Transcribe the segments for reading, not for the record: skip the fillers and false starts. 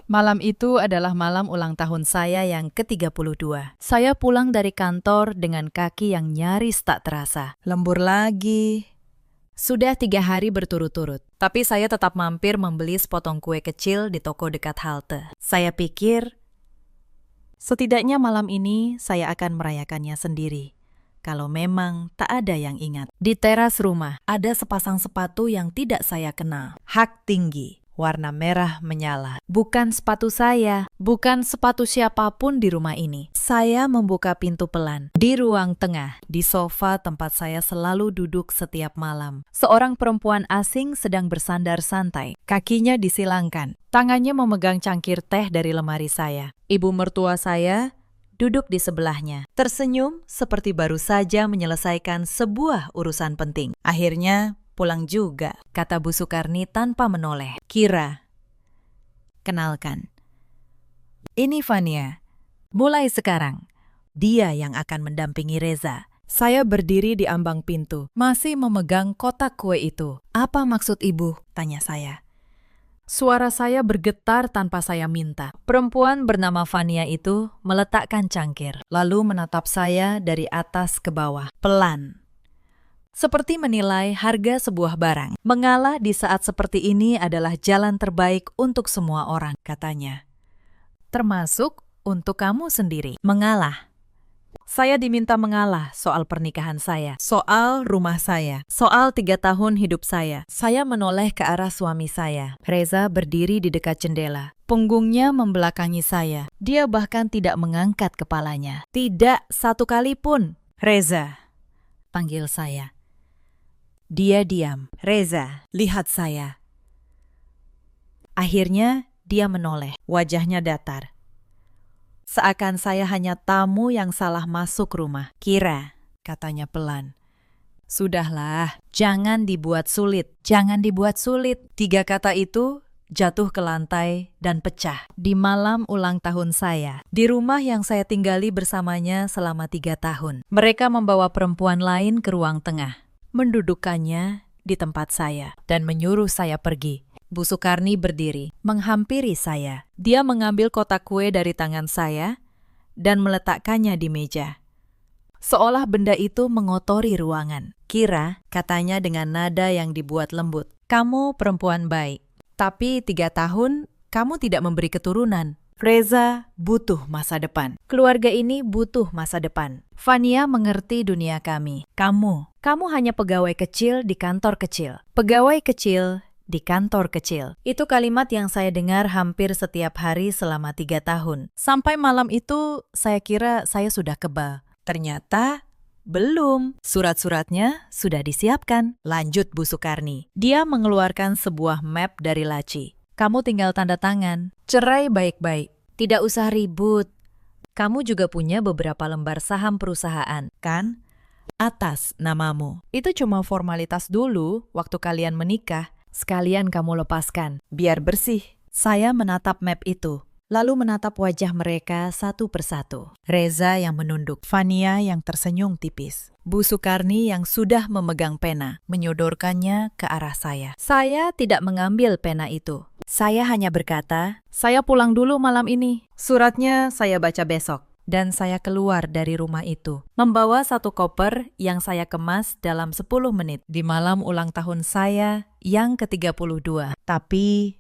Malam itu adalah malam ulang tahun saya yang ke-32. Saya pulang dari kantor dengan kaki yang nyaris tak terasa. Lembur lagi. Sudah 3 hari berturut-turut, tapi saya tetap mampir membeli sepotong kue kecil di toko dekat halte. Saya pikir, setidaknya malam ini saya akan merayakannya sendiri. Kalau memang tak ada yang ingat. Di teras rumah, ada sepasang sepatu yang tidak saya kenal. Hak tinggi. Warna merah menyala. Bukan sepatu saya, bukan sepatu siapapun di rumah ini. Saya membuka pintu pelan. Di ruang tengah, di sofa tempat saya selalu duduk setiap malam. Seorang perempuan asing sedang bersandar santai. Kakinya disilangkan. Tangannya memegang cangkir teh dari lemari saya. Ibu mertua saya duduk di sebelahnya. Tersenyum seperti baru saja menyelesaikan sebuah urusan penting. Akhirnya, pulang juga, kata Bu Sukarni tanpa menoleh. Kira, kenalkan. Ini Fania. Mulai sekarang, dia yang akan mendampingi Reza. Saya berdiri di ambang pintu, masih memegang kotak kue itu. Apa maksud ibu? Tanya saya. Suara saya bergetar tanpa saya minta. Perempuan bernama Fania itu meletakkan cangkir, lalu menatap saya dari atas ke bawah, pelan. Seperti menilai harga sebuah barang. Mengalah di saat seperti ini adalah jalan terbaik untuk semua orang, katanya. Termasuk untuk kamu sendiri. Mengalah. Saya diminta mengalah soal pernikahan saya, soal rumah saya, soal 3 tahun hidup saya. Saya menoleh ke arah suami saya. Reza berdiri di dekat jendela. Punggungnya membelakangi saya. Dia bahkan tidak mengangkat kepalanya. Tidak satu kali pun. Reza, panggil saya. Dia diam. Reza, lihat saya. Akhirnya, dia menoleh. Wajahnya datar. Seakan saya hanya tamu yang salah masuk rumah. Kira, katanya pelan. Sudahlah, jangan dibuat sulit. Jangan dibuat sulit. 3 kata itu jatuh ke lantai dan pecah. Di malam ulang tahun saya. Di rumah yang saya tinggali bersamanya selama 3 tahun. Mereka membawa perempuan lain ke ruang tengah. Mendudukkannya di tempat saya dan menyuruh saya pergi. Bu Sukarni berdiri, menghampiri saya. Dia mengambil kotak kue dari tangan saya dan meletakkannya di meja. Seolah benda itu mengotori ruangan. Kira, katanya dengan nada yang dibuat lembut, kamu perempuan baik, tapi 3 tahun kamu tidak memberi keturunan. Reza butuh masa depan. Keluarga ini butuh masa depan. Fania mengerti dunia kami. Kamu hanya pegawai kecil di kantor kecil. Pegawai kecil di kantor kecil. Itu kalimat yang saya dengar hampir setiap hari selama 3 tahun. Sampai malam itu saya kira saya sudah kebal. Ternyata belum. Surat-suratnya sudah disiapkan. Lanjut Bu Sukarni. Dia mengeluarkan sebuah map dari laci. Kamu tinggal tanda tangan. Cerai baik-baik. Tidak usah ribut. Kamu juga punya beberapa lembar saham perusahaan, kan? Atas namamu. Itu cuma formalitas dulu waktu kalian menikah. Sekalian kamu lepaskan. Biar bersih. Saya menatap map itu. Lalu menatap wajah mereka satu persatu. Reza yang menunduk. Fania yang tersenyum tipis. Bu Sukarni yang sudah memegang pena, menyodorkannya ke arah saya. Saya tidak mengambil pena itu. Saya hanya berkata, saya pulang dulu malam ini. Suratnya saya baca besok. Dan saya keluar dari rumah itu, membawa satu koper yang saya kemas dalam 10 menit di malam ulang tahun saya yang ke-32. Tapi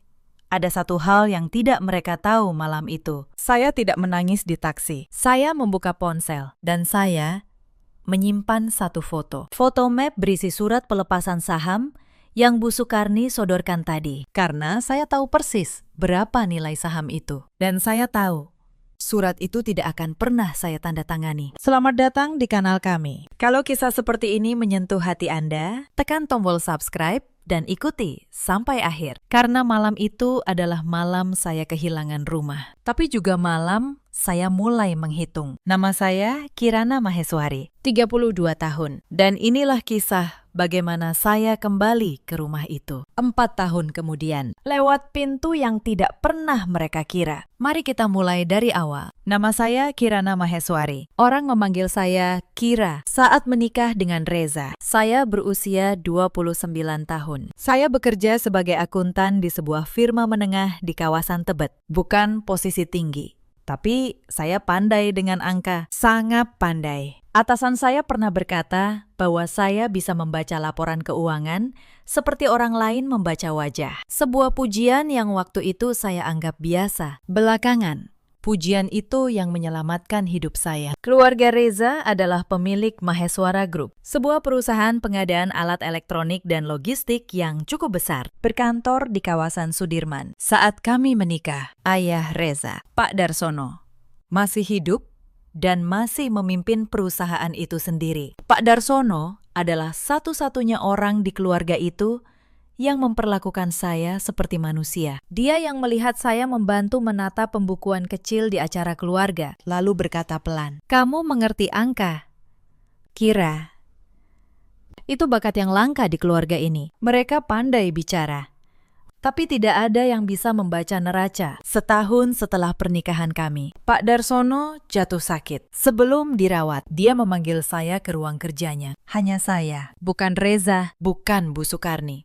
ada satu hal yang tidak mereka tahu malam itu. Saya tidak menangis di taksi. Saya membuka ponsel dan saya menyimpan satu foto. Foto map berisi surat pelepasan saham yang Bu Sukarni sodorkan tadi. Karena saya tahu persis berapa nilai saham itu. Dan saya tahu surat itu tidak akan pernah saya tanda tangani. Selamat datang di kanal kami. Kalau kisah seperti ini menyentuh hati Anda, tekan tombol subscribe dan ikuti sampai akhir. Karena malam itu adalah malam saya kehilangan rumah. Tapi juga malam Saya mulai menghitung. Nama saya Kirana Maheswari, 32 tahun. Dan inilah kisah bagaimana saya kembali ke rumah itu 4 tahun kemudian, lewat pintu yang tidak pernah mereka kira. Mari kita mulai dari awal. Nama saya Kirana Maheswari. Orang memanggil saya Kira. Saat menikah dengan Reza, saya berusia 29 tahun. Saya bekerja sebagai akuntan di sebuah firma menengah di kawasan Tebet. Bukan posisi tinggi, tapi saya pandai dengan angka, sangat pandai. Atasan saya pernah berkata bahwa saya bisa membaca laporan keuangan seperti orang lain membaca wajah. Sebuah pujian yang waktu itu saya anggap biasa. Belakangan, pujian itu yang menyelamatkan hidup saya. Keluarga Reza adalah pemilik Maheswara Group, sebuah perusahaan pengadaan alat elektronik dan logistik yang cukup besar, berkantor di kawasan Sudirman. Saat kami menikah, ayah Reza, Pak Darsono, masih hidup dan masih memimpin perusahaan itu sendiri. Pak Darsono adalah satu-satunya orang di keluarga itu yang memperlakukan saya seperti manusia. Dia yang melihat saya membantu menata pembukuan kecil di acara keluarga, lalu berkata pelan, "Kamu mengerti angka, Kira. Itu bakat yang langka di keluarga ini. Mereka pandai bicara, tapi tidak ada yang bisa membaca neraca." Setahun setelah pernikahan kami, Pak Darsono jatuh sakit. Sebelum dirawat, dia memanggil saya ke ruang kerjanya. Hanya saya, bukan Reza, bukan Bu Sukarni.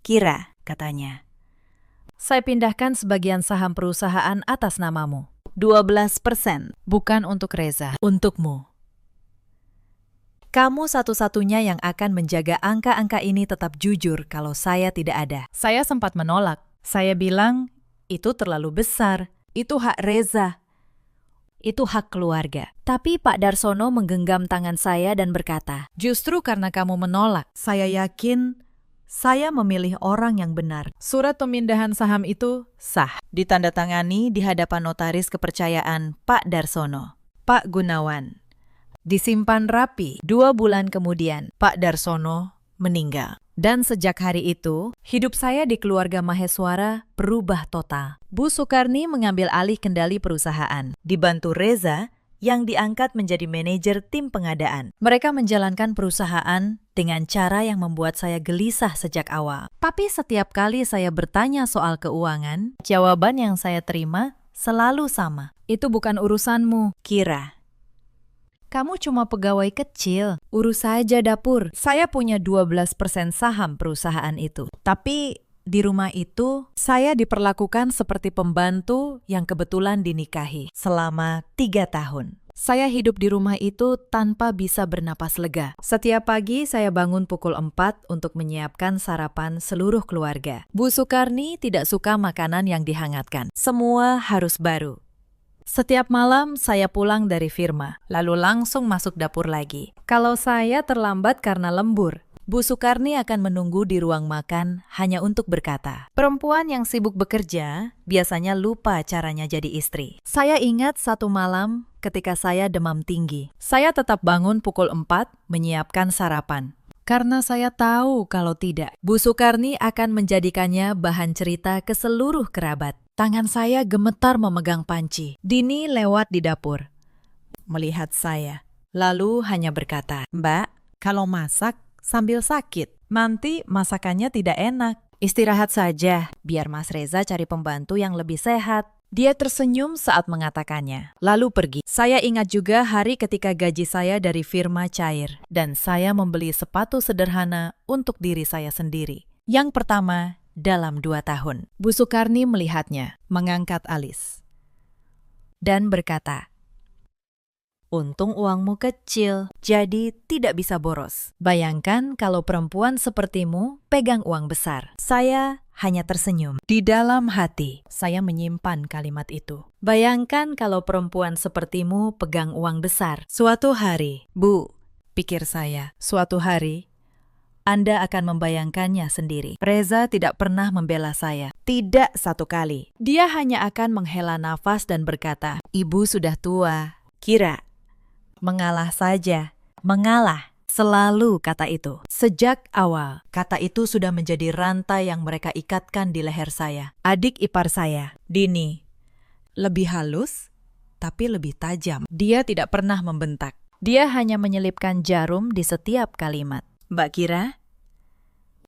"Kira," katanya, "saya pindahkan sebagian saham perusahaan atas namamu. 12%, bukan untuk Reza, untukmu. Kamu satu-satunya yang akan menjaga angka-angka ini tetap jujur kalau saya tidak ada." Saya sempat menolak. Saya bilang, itu terlalu besar. Itu hak Reza. Itu hak keluarga. Tapi Pak Darsono menggenggam tangan saya dan berkata, "Justru karena kamu menolak, saya yakin saya memilih orang yang benar." Surat pemindahan saham itu sah, ditandatangani di hadapan notaris kepercayaan Pak Darsono, Pak Gunawan. Disimpan rapi. 2 bulan kemudian, Pak Darsono meninggal. Dan sejak hari itu, hidup saya di keluarga Maheswara berubah total. Bu Sukarni mengambil alih kendali perusahaan, dibantu Reza yang diangkat menjadi manajer tim pengadaan. Mereka menjalankan perusahaan dengan cara yang membuat saya gelisah sejak awal. Tapi setiap kali saya bertanya soal keuangan, jawaban yang saya terima selalu sama. "Itu bukan urusanmu, Kira. Kamu cuma pegawai kecil, urus saja dapur." Saya punya 12% saham perusahaan itu. Tapi di rumah itu, saya diperlakukan seperti pembantu yang kebetulan dinikahi selama 3 tahun. Saya hidup di rumah itu tanpa bisa bernapas lega. Setiap pagi saya bangun pukul 4 untuk menyiapkan sarapan seluruh keluarga. Bu Sukarni tidak suka makanan yang dihangatkan. Semua harus baru. Setiap malam saya pulang dari firma, lalu langsung masuk dapur lagi. Kalau saya terlambat karena lembur, Bu Sukarni akan menunggu di ruang makan hanya untuk berkata, "Perempuan yang sibuk bekerja biasanya lupa caranya jadi istri." Saya ingat satu malam ketika saya demam tinggi. Saya tetap bangun pukul 4 menyiapkan sarapan. Karena saya tahu kalau tidak, Bu Sukarni akan menjadikannya bahan cerita ke seluruh kerabat. Tangan saya gemetar memegang panci. Dini lewat di dapur, melihat saya, lalu hanya berkata, "Mbak, kalau masak sambil sakit, nanti masakannya tidak enak. Istirahat saja, biar Mas Reza cari pembantu yang lebih sehat." Dia tersenyum saat mengatakannya, lalu pergi. Saya ingat juga hari ketika gaji saya dari firma cair, dan saya membeli sepatu sederhana untuk diri saya sendiri. Yang pertama dalam 2 tahun. Bu Sukarni melihatnya, mengangkat alis, dan berkata, "Untung uangmu kecil, jadi tidak bisa boros. Bayangkan kalau perempuan sepertimu pegang uang besar." Saya hanya tersenyum. Di dalam hati, saya menyimpan kalimat itu. Bayangkan kalau perempuan sepertimu pegang uang besar. Suatu hari, Bu, pikir saya, suatu hari, Anda akan membayangkannya sendiri. Reza tidak pernah membela saya. Tidak satu kali. Dia hanya akan menghela nafas dan berkata, "Ibu sudah tua, Kira. Mengalah saja." Mengalah. Selalu kata itu. Sejak awal, kata itu sudah menjadi rantai yang mereka ikatkan di leher saya. Adik ipar saya, Dini, lebih halus, tapi lebih tajam. Dia tidak pernah membentak. Dia hanya menyelipkan jarum di setiap kalimat. Mbak Kira?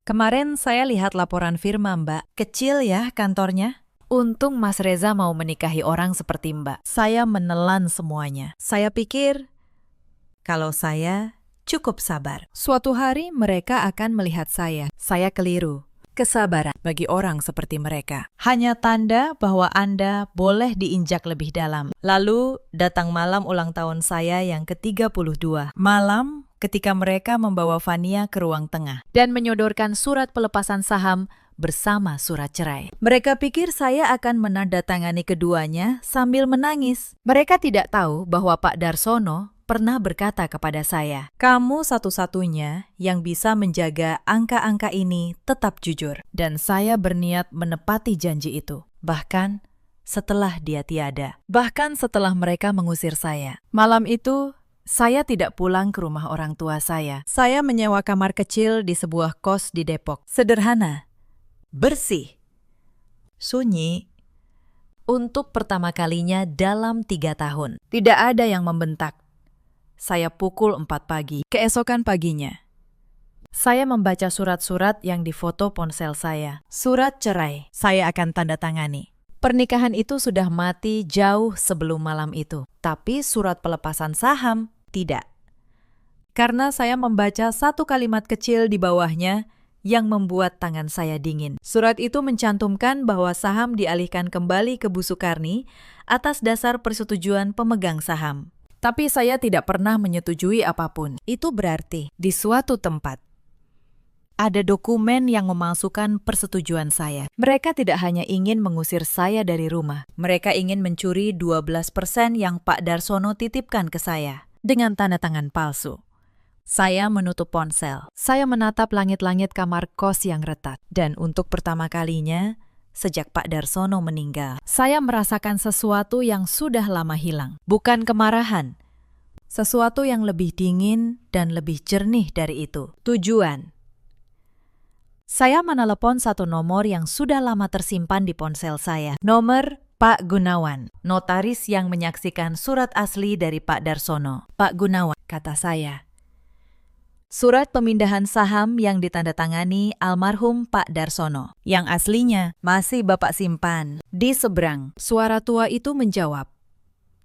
Kemarin saya lihat laporan firma, Mbak. Kecil ya kantornya? Untung Mas Reza mau menikahi orang seperti Mbak. Saya menelan semuanya. Saya pikir, kalau saya cukup sabar. Suatu hari mereka akan melihat saya. Saya keliru. Kesabaran bagi orang seperti mereka hanya tanda bahwa Anda boleh diinjak lebih dalam. Lalu datang malam ulang tahun saya yang ke-32. Malam ketika mereka membawa Fania ke ruang tengah dan menyodorkan surat pelepasan saham bersama surat cerai. Mereka pikir saya akan menandatangani keduanya sambil menangis. Mereka tidak tahu bahwa Pak Darsono pernah berkata kepada saya, "Kamu satu-satunya yang bisa menjaga angka-angka ini tetap jujur." Dan saya berniat menepati janji itu. Bahkan setelah dia tiada. Bahkan setelah mereka mengusir saya. Malam itu, saya tidak pulang ke rumah orang tua saya. Saya menyewa kamar kecil di sebuah kos di Depok. Sederhana, bersih, sunyi. Untuk pertama kalinya dalam 3 tahun. Tidak ada yang membentak. Saya pukul 4 pagi. Keesokan paginya, saya membaca surat-surat yang difoto ponsel saya. Surat cerai, saya akan tanda tangani. Pernikahan itu sudah mati jauh sebelum malam itu. Tapi surat pelepasan saham, tidak. Karena saya membaca satu kalimat kecil di bawahnya yang membuat tangan saya dingin. Surat itu mencantumkan bahwa saham dialihkan kembali ke Bu Sukarni atas dasar persetujuan pemegang saham. Tapi saya tidak pernah menyetujui apapun. Itu berarti di suatu tempat ada dokumen yang memalsukan persetujuan saya. Mereka tidak hanya ingin mengusir saya dari rumah. Mereka ingin mencuri 12% yang Pak Darsono titipkan ke saya dengan tanda tangan palsu. Saya menutup ponsel. Saya menatap langit-langit kamar kos yang retak. Dan untuk pertama kalinya, sejak Pak Darsono meninggal, saya merasakan sesuatu yang sudah lama hilang. Bukan kemarahan. Sesuatu yang lebih dingin dan lebih jernih dari itu. Tujuan. Saya menelepon satu nomor yang sudah lama tersimpan di ponsel saya. Nomor Pak Gunawan, notaris yang menyaksikan surat asli dari Pak Darsono. Pak Gunawan, kata saya. Surat pemindahan saham yang ditandatangani almarhum Pak Darsono. Yang aslinya masih Bapak simpan di seberang. Suara tua itu menjawab,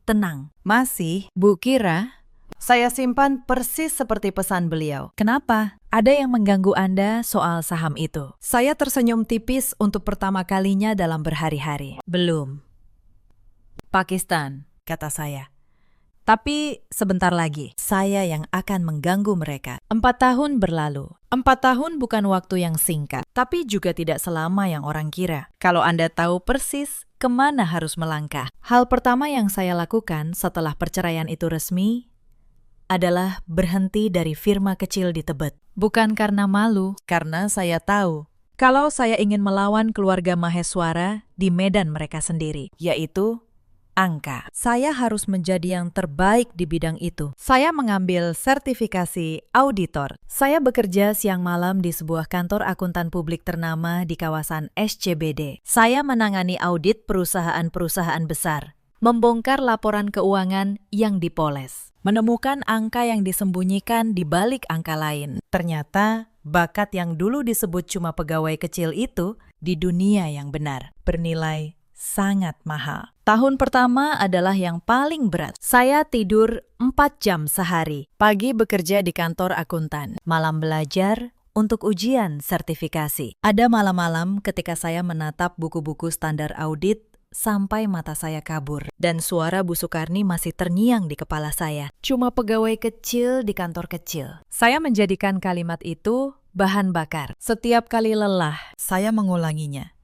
"Tenang, masih, Bu Kira. Saya simpan persis seperti pesan beliau." Kenapa? Ada yang mengganggu Anda soal saham itu? Saya tersenyum tipis untuk pertama kalinya dalam berhari-hari. Belum. Pakistan, kata saya. Tapi sebentar lagi, saya yang akan mengganggu mereka. 4 tahun berlalu. 4 tahun bukan waktu yang singkat, tapi juga tidak selama yang orang kira. Kalau Anda tahu persis kemana harus melangkah. Hal pertama yang saya lakukan setelah perceraian itu resmi adalah berhenti dari firma kecil di Tebet. Bukan karena malu, karena saya tahu kalau saya ingin melawan keluarga Maheswara di medan mereka sendiri, yaitu angka. Saya harus menjadi yang terbaik di bidang itu. Saya mengambil sertifikasi auditor. Saya bekerja siang malam di sebuah kantor akuntan publik ternama di kawasan SCBD. Saya menangani audit perusahaan-perusahaan besar, membongkar laporan keuangan yang dipoles, menemukan angka yang disembunyikan di balik angka lain. Ternyata bakat yang dulu disebut cuma pegawai kecil itu di dunia yang benar bernilai sangat mahal. Tahun pertama adalah yang paling berat. Saya tidur 4 jam sehari. Pagi bekerja di kantor akuntan. Malam belajar untuk ujian sertifikasi. Ada malam-malam ketika saya menatap buku-buku standar audit sampai mata saya kabur. Dan suara Bu Sukarni masih terngiang di kepala saya. Cuma pegawai kecil di kantor kecil. Saya menjadikan kalimat itu bahan bakar. Setiap kali lelah, saya mengulanginya.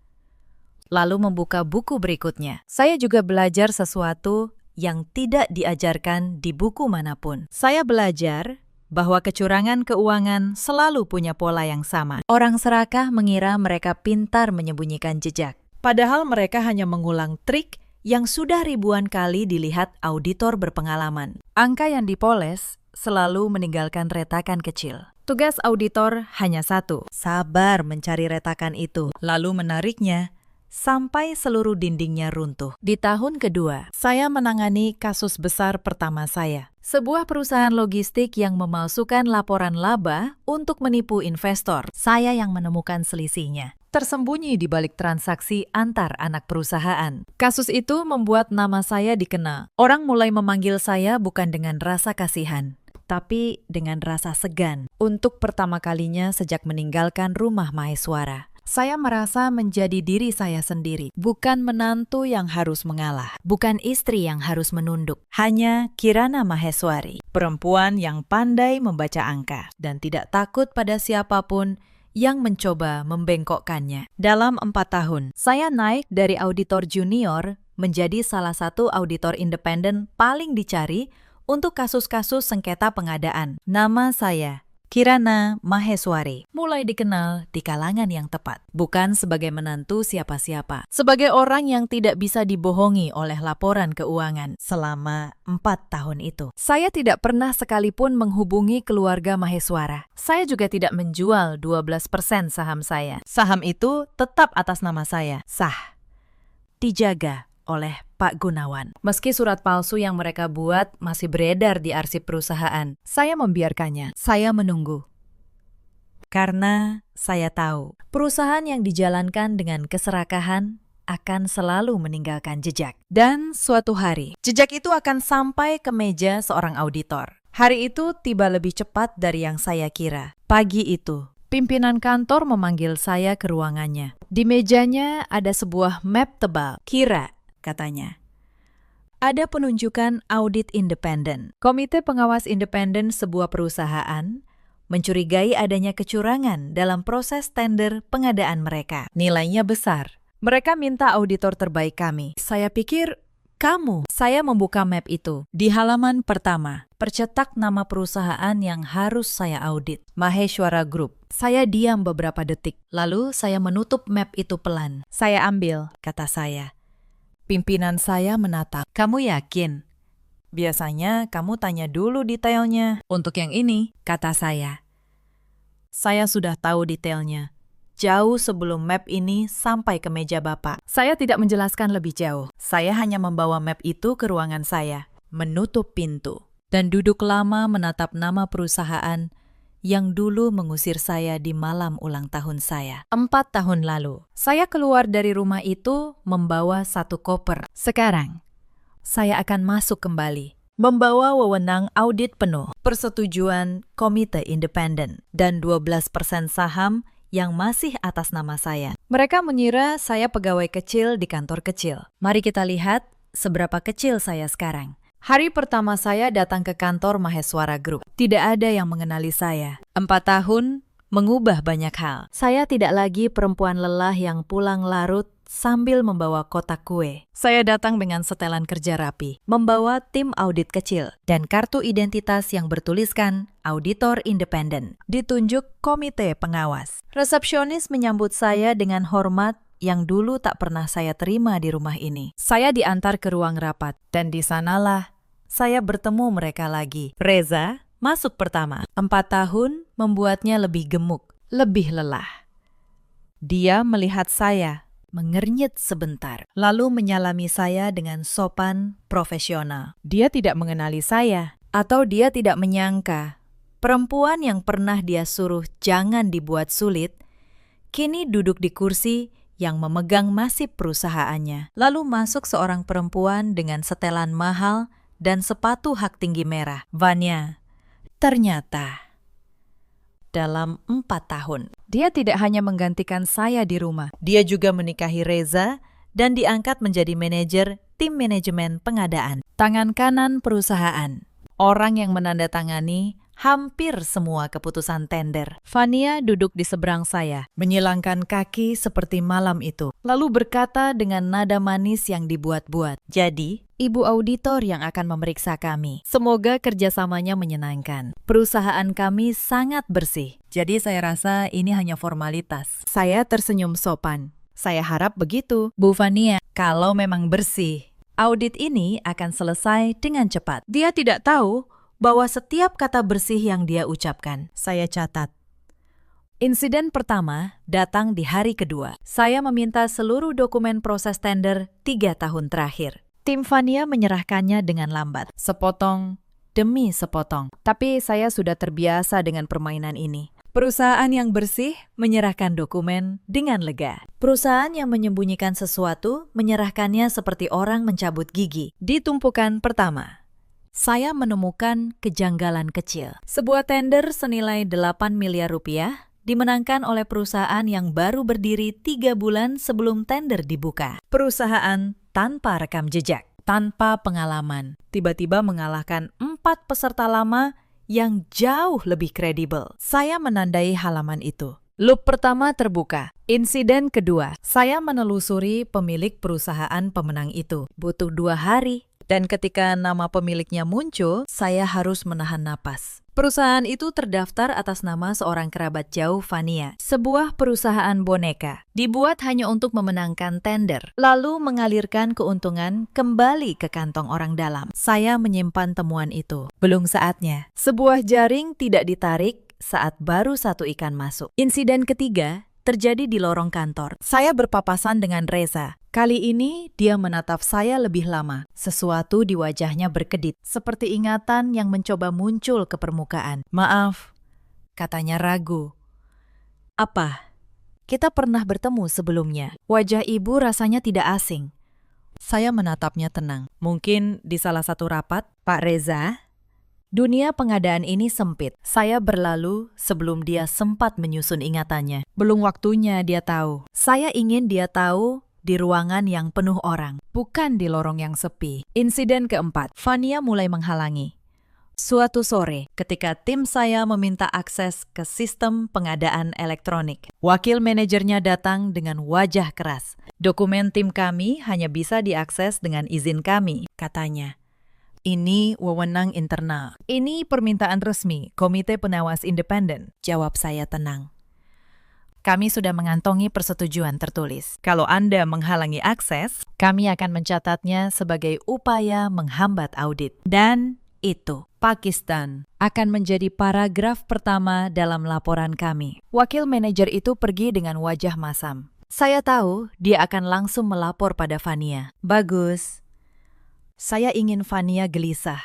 Lalu membuka buku berikutnya. Saya juga belajar sesuatu yang tidak diajarkan di buku manapun. Saya belajar bahwa kecurangan keuangan selalu punya pola yang sama. Orang serakah mengira mereka pintar menyembunyikan jejak. Padahal mereka hanya mengulang trik yang sudah ribuan kali dilihat auditor berpengalaman. Angka yang dipoles selalu meninggalkan retakan kecil. Tugas auditor hanya satu, sabar mencari retakan itu, lalu menariknya sampai seluruh dindingnya runtuh. Di tahun kedua, saya menangani kasus besar pertama saya. Sebuah perusahaan logistik yang memalsukan laporan laba untuk menipu investor. Saya yang menemukan selisihnya, tersembunyi di balik transaksi antar anak perusahaan. Kasus itu membuat nama saya dikenal. Orang mulai memanggil saya bukan dengan rasa kasihan, tapi dengan rasa segan. Untuk pertama kalinya sejak meninggalkan rumah Maheswara, saya merasa menjadi diri saya sendiri, bukan menantu yang harus mengalah, bukan istri yang harus menunduk. Hanya Kirana Maheswari, perempuan yang pandai membaca angka dan tidak takut pada siapapun yang mencoba membengkokkannya. Dalam 4 tahun, saya naik dari auditor junior menjadi salah satu auditor independen paling dicari untuk kasus-kasus sengketa pengadaan. Nama saya Kirana Maheswari mulai dikenal di kalangan yang tepat, bukan sebagai menantu siapa-siapa, sebagai orang yang tidak bisa dibohongi oleh laporan keuangan. Selama 4 tahun itu, saya tidak pernah sekalipun menghubungi keluarga Maheswara. Saya juga tidak menjual 12% saham saya. Saham itu tetap atas nama saya, sah, dijaga oleh Pak Gunawan. Meski surat palsu yang mereka buat masih beredar di arsip perusahaan, saya membiarkannya. Saya menunggu. Karena saya tahu, perusahaan yang dijalankan dengan keserakahan akan selalu meninggalkan jejak. Dan suatu hari, jejak itu akan sampai ke meja seorang auditor. Hari itu tiba lebih cepat dari yang saya kira. Pagi itu, pimpinan kantor memanggil saya ke ruangannya. Di mejanya ada sebuah map tebal. Kira, katanya, ada penunjukan audit independen. Komite pengawas independen sebuah perusahaan mencurigai adanya kecurangan dalam proses tender pengadaan mereka. Nilainya besar. Mereka minta auditor terbaik kami. Saya pikir, kamu. Saya membuka map itu. Di halaman pertama, percetak nama perusahaan yang harus saya audit, Maheswara Group. Saya diam beberapa detik, lalu saya menutup map itu pelan. Saya ambil, kata saya. Pimpinan saya menatap. Kamu yakin? Biasanya kamu tanya dulu detailnya. Untuk yang ini, kata saya. Saya sudah tahu detailnya. Jauh sebelum map ini sampai ke meja Bapak. Saya tidak menjelaskan lebih jauh. Saya hanya membawa map itu ke ruangan saya, menutup pintu, dan duduk lama menatap nama perusahaan yang dulu mengusir saya di malam ulang tahun saya. 4 tahun lalu, saya keluar dari rumah itu membawa 1 koper. Sekarang, saya akan masuk kembali, membawa wewenang audit penuh, persetujuan komite independen, dan 12% saham yang masih atas nama saya. Mereka mengira saya pegawai kecil di kantor kecil. Mari kita lihat seberapa kecil saya sekarang. Hari pertama saya datang ke kantor Maheswara Group. Tidak ada yang mengenali saya. 4 tahun mengubah banyak hal. Saya tidak lagi perempuan lelah yang pulang larut sambil membawa kotak kue. Saya datang dengan setelan kerja rapi, membawa tim audit kecil, dan kartu identitas yang bertuliskan auditor independen. Ditunjuk komite pengawas. Resepsionis menyambut saya dengan hormat yang dulu tak pernah saya terima di rumah ini. Saya diantar ke ruang rapat, dan di sanalah saya bertemu mereka lagi. Reza masuk pertama. 4 tahun membuatnya lebih gemuk, lebih lelah. Dia melihat saya, mengernyit sebentar, lalu menyalami saya dengan sopan profesional. Dia tidak mengenali saya, atau dia tidak menyangka perempuan yang pernah dia suruh jangan dibuat sulit, kini duduk di kursi yang memegang nasib perusahaannya. Lalu masuk seorang perempuan dengan setelan mahal dan sepatu hak tinggi merah. Vanya, ternyata dalam 4 tahun, dia tidak hanya menggantikan saya di rumah, dia juga menikahi Reza dan diangkat menjadi manajer tim manajemen pengadaan. Tangan kanan perusahaan, orang yang menandatangani hampir semua keputusan tender. Vania duduk di seberang saya, menyilangkan kaki seperti malam itu, lalu berkata dengan nada manis yang dibuat-buat, "Jadi, Ibu auditor yang akan memeriksa kami. Semoga kerjasamanya menyenangkan. Perusahaan kami sangat bersih, jadi saya rasa ini hanya formalitas." Saya tersenyum sopan. Saya harap begitu, Bu Vania. Kalau memang bersih, audit ini akan selesai dengan cepat. Dia tidak tahu bahwa setiap kata bersih yang dia ucapkan, saya catat. Insiden pertama datang di hari kedua. Saya meminta seluruh dokumen proses tender 3 tahun terakhir. Tim Vania menyerahkannya dengan lambat, sepotong demi sepotong. Tapi saya sudah terbiasa dengan permainan ini. Perusahaan yang bersih menyerahkan dokumen dengan lega. Perusahaan yang menyembunyikan sesuatu menyerahkannya seperti orang mencabut gigi. Di tumpukan pertama, saya menemukan kejanggalan kecil. Sebuah tender senilai 8 miliar rupiah dimenangkan oleh perusahaan yang baru berdiri 3 bulan sebelum tender dibuka. Perusahaan tanpa rekam jejak, tanpa pengalaman, tiba-tiba mengalahkan 4 peserta lama yang jauh lebih kredibel. Saya menandai halaman itu. Loop pertama terbuka. Insiden kedua, saya menelusuri pemilik perusahaan pemenang itu. Butuh 2 hari. Dan ketika nama pemiliknya muncul, saya harus menahan napas. Perusahaan itu terdaftar atas nama seorang kerabat jauh Vania, sebuah perusahaan boneka, dibuat hanya untuk memenangkan tender, lalu mengalirkan keuntungan kembali ke kantong orang dalam. Saya menyimpan temuan itu. Belum saatnya. Sebuah jaring tidak ditarik saat baru 1 ikan masuk. Insiden ketiga terjadi di lorong kantor. Saya berpapasan dengan Reza. Kali ini dia menatap saya lebih lama. Sesuatu di wajahnya berkedip, seperti ingatan yang mencoba muncul ke permukaan. "Maaf," katanya ragu. "Apa?" "Kita pernah bertemu sebelumnya." Wajah ibu rasanya tidak asing. Saya menatapnya tenang. "Mungkin di salah satu rapat, Pak Reza?" Dunia pengadaan ini sempit. Saya berlalu sebelum dia sempat menyusun ingatannya. Belum waktunya dia tahu. Saya ingin dia tahu di ruangan yang penuh orang, bukan di lorong yang sepi. Insiden keempat, Vania mulai menghalangi. Suatu sore, ketika tim saya meminta akses ke sistem pengadaan elektronik, wakil manajernya datang dengan wajah keras. "Dokumen tim kami hanya bisa diakses dengan izin kami," katanya. "Ini wewenang internal. Ini permintaan resmi Komite Pengawas Independen," jawab saya tenang. "Kami sudah mengantongi persetujuan tertulis. Kalau Anda menghalangi akses, kami akan mencatatnya sebagai upaya menghambat audit." Dan itu, Pakistan, akan menjadi paragraf pertama dalam laporan kami. Wakil manajer itu pergi dengan wajah masam. Saya tahu dia akan langsung melapor pada Vania. Bagus. Saya ingin Vania gelisah.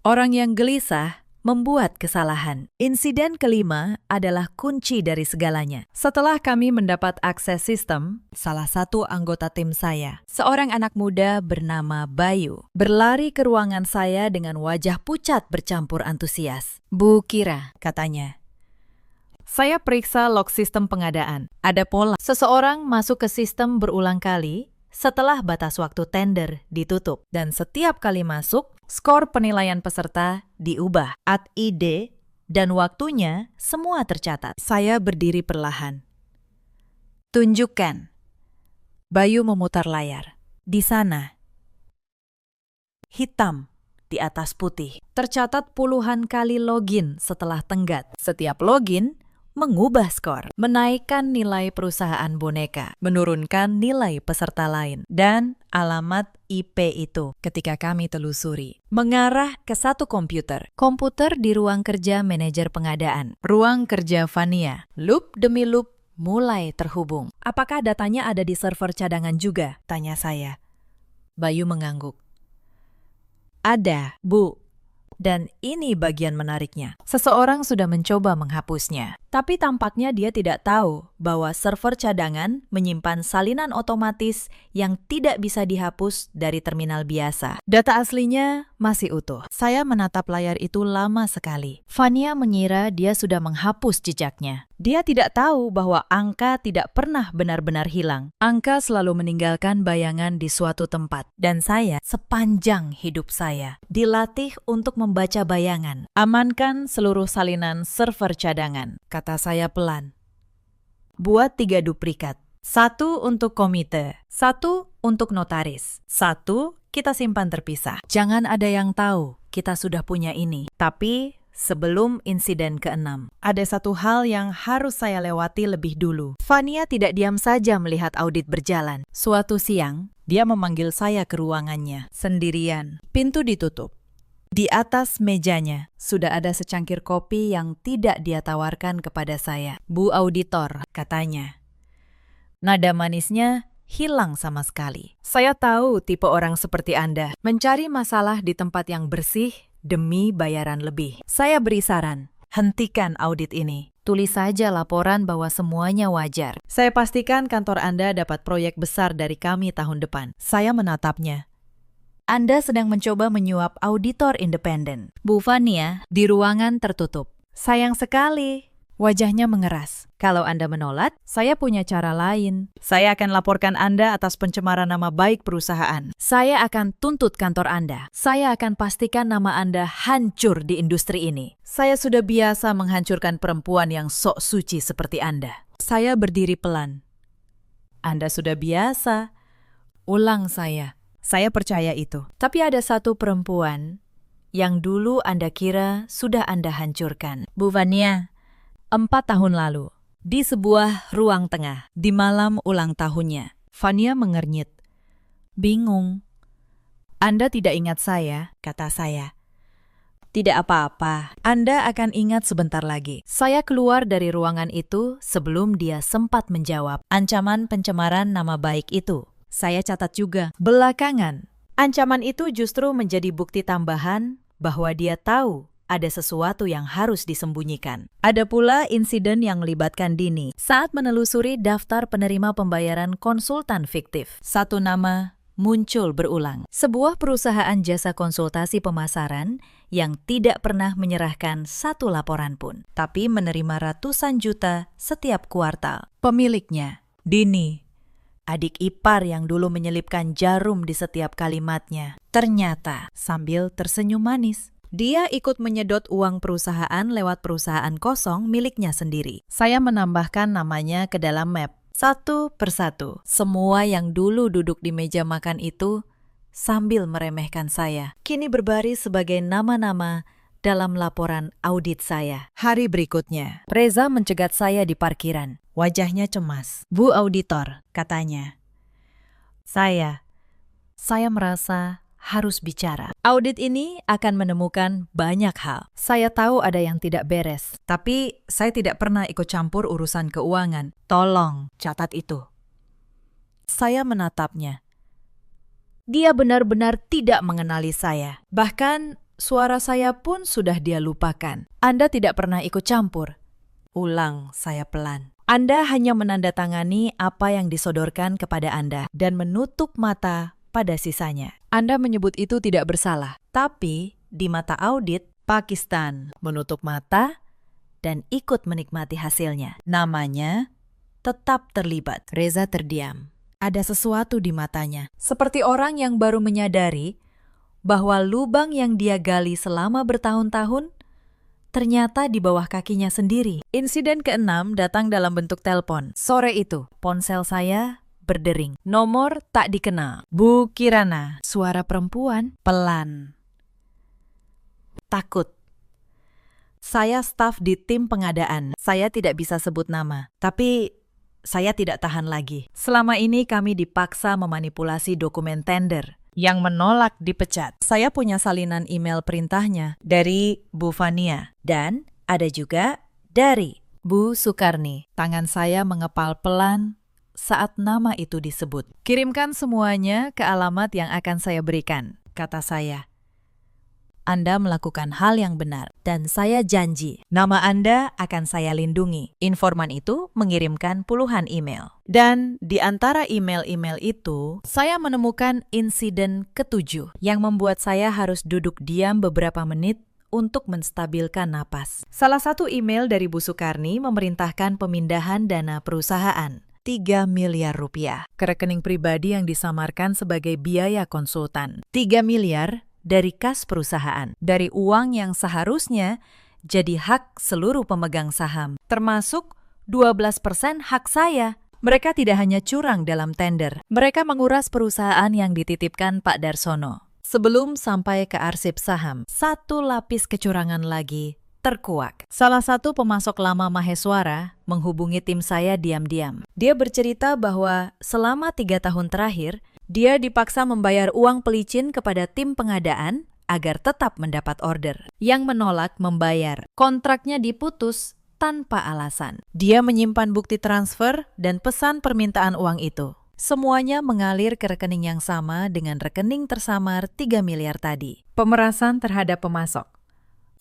Orang yang gelisah membuat kesalahan. Insiden kelima adalah kunci dari segalanya. Setelah kami mendapat akses sistem, salah satu anggota tim saya, seorang anak muda bernama Bayu, berlari ke ruangan saya dengan wajah pucat bercampur antusias. "Bu Kira," katanya. Saya periksa log sistem pengadaan. Ada pola. Seseorang masuk ke sistem berulang kali setelah batas waktu tender ditutup. Dan setiap kali masuk, skor penilaian peserta diubah. ID dan waktunya semua tercatat. Saya berdiri perlahan. "Tunjukkan." Bayu memutar layar. Di sana, hitam di atas putih, tercatat puluhan kali login setelah tenggat. Setiap login mengubah skor, menaikkan nilai perusahaan boneka, menurunkan nilai peserta lain, dan alamat IP itu ketika kami telusuri mengarah ke satu komputer di ruang kerja manajer pengadaan, ruang kerja Vania. Loop demi loop mulai terhubung. "Apakah datanya ada di server cadangan juga?" tanya saya. Bayu mengangguk. "Ada, Bu. Dan ini bagian menariknya. Seseorang sudah mencoba menghapusnya. Tapi tampaknya dia tidak tahu bahwa server cadangan menyimpan salinan otomatis yang tidak bisa dihapus dari terminal biasa. Data aslinya masih utuh." Saya menatap layar itu lama sekali. Vania mengira dia sudah menghapus jejaknya. Dia tidak tahu bahwa angka tidak pernah benar-benar hilang. Angka selalu meninggalkan bayangan di suatu tempat. Dan saya, sepanjang hidup saya, dilatih untuk membaca bayangan. "Amankan seluruh salinan server cadangan," kata saya pelan. "Buat 3 duplikat. 1 untuk komite, 1 untuk notaris, 1 kita simpan terpisah. Jangan ada yang tahu kita sudah punya ini." Tapi sebelum insiden ke-6, ada satu hal yang harus saya lewati lebih dulu. Vania tidak diam saja melihat audit berjalan. Suatu siang, dia memanggil saya ke ruangannya, sendirian. Pintu ditutup. Di atas mejanya sudah ada secangkir kopi yang tidak dia tawarkan kepada saya. Bu auditor, katanya. Nada manisnya hilang sama sekali. Saya tahu tipe orang seperti Anda, mencari masalah di tempat yang bersih demi bayaran lebih. Saya beri saran, hentikan audit ini. Tulis saja laporan bahwa semuanya wajar. Saya pastikan kantor Anda dapat proyek besar dari kami tahun depan. Saya menatapnya. Anda sedang mencoba menyuap auditor independen. Bu Fania di ruangan tertutup. Sayang sekali. Wajahnya mengeras. Kalau Anda menolak, saya punya cara lain. Saya akan laporkan Anda atas pencemaran nama baik perusahaan. Saya akan tuntut kantor Anda. Saya akan pastikan nama Anda hancur di industri ini. Saya sudah biasa menghancurkan perempuan yang sok suci seperti Anda. Saya berdiri pelan. Anda sudah biasa. Ulang saya. Saya percaya itu. Tapi ada satu perempuan yang dulu Anda kira sudah Anda hancurkan. Bu Vania, 4 tahun lalu, di sebuah ruang tengah, di malam ulang tahunnya, Vania mengernyit. Bingung. Anda tidak ingat saya, kata saya. Tidak apa-apa, Anda akan ingat sebentar lagi. Saya keluar dari ruangan itu sebelum dia sempat menjawab ancaman pencemaran nama baik itu. Saya catat juga, belakangan, ancaman itu justru menjadi bukti tambahan bahwa dia tahu ada sesuatu yang harus disembunyikan. Ada pula insiden yang melibatkan Dini saat menelusuri daftar penerima pembayaran konsultan fiktif. Satu nama muncul berulang. Sebuah perusahaan jasa konsultasi pemasaran yang tidak pernah menyerahkan satu laporan pun, tapi menerima ratusan juta setiap kuartal. Pemiliknya, Dini, adik ipar yang dulu menyelipkan jarum di setiap kalimatnya. Ternyata, sambil tersenyum manis, dia ikut menyedot uang perusahaan lewat perusahaan kosong miliknya sendiri. Saya menambahkan namanya ke dalam map, satu persatu. Semua yang dulu duduk di meja makan itu sambil meremehkan saya, kini berbaris sebagai nama-nama dalam laporan audit saya. Hari berikutnya, Reza mencegat saya di parkiran. Wajahnya cemas. Bu auditor, katanya. Saya merasa harus bicara. Audit ini akan menemukan banyak hal. Saya tahu ada yang tidak beres, tapi saya tidak pernah ikut campur urusan keuangan. Tolong catat itu. Saya menatapnya. Dia benar-benar tidak mengenali saya. Bahkan suara saya pun sudah dia lupakan. Anda tidak pernah ikut campur. Ulang saya pelan. Anda hanya menandatangani apa yang disodorkan kepada Anda dan menutup mata pada sisanya. Anda menyebut itu tidak bersalah, tapi di mata audit, Pakistan menutup mata dan ikut menikmati hasilnya. Namanya tetap terlibat. Reza terdiam. Ada sesuatu di matanya, seperti orang yang baru menyadari bahwa lubang yang dia gali selama bertahun-tahun ternyata di bawah kakinya sendiri. Insiden ke-6 datang dalam bentuk telepon. Sore itu, ponsel saya berdering. Nomor tak dikenal. Bu Kirana, suara perempuan, pelan. Takut. Saya staf di tim pengadaan. Saya tidak bisa sebut nama. Tapi saya tidak tahan lagi. Selama ini kami dipaksa memanipulasi dokumen tender yang menolak dipecat. Saya punya salinan email perintahnya dari Bu Fania dan ada juga dari Bu Sukarni. Tangan saya mengepal pelan saat nama itu disebut. Kirimkan semuanya ke alamat yang akan saya berikan, kata saya. Anda melakukan hal yang benar dan saya janji nama Anda akan saya lindungi. Informan itu mengirimkan puluhan email. Dan di antara email-email itu, saya menemukan insiden ke-7 yang membuat saya harus duduk diam beberapa menit untuk menstabilkan napas. Salah satu email dari Bu Sukarni memerintahkan pemindahan dana perusahaan. 3 miliar rupiah ke rekening pribadi yang disamarkan sebagai biaya konsultan. 3 miliar dari kas perusahaan, dari uang yang seharusnya jadi hak seluruh pemegang saham, termasuk 12% hak saya. Mereka tidak hanya curang dalam tender, mereka menguras perusahaan yang dititipkan Pak Darsono. Sebelum sampai ke arsip saham, satu lapis kecurangan lagi terkuak. Salah satu pemasok lama Maheswara menghubungi tim saya diam-diam. Dia bercerita bahwa selama 3 tahun terakhir, dia dipaksa membayar uang pelicin kepada tim pengadaan agar tetap mendapat order. Yang menolak membayar. Kontraknya diputus tanpa alasan. Dia menyimpan bukti transfer dan pesan permintaan uang itu. Semuanya mengalir ke rekening yang sama dengan rekening tersamar 3 miliar tadi. Pemerasan terhadap pemasok.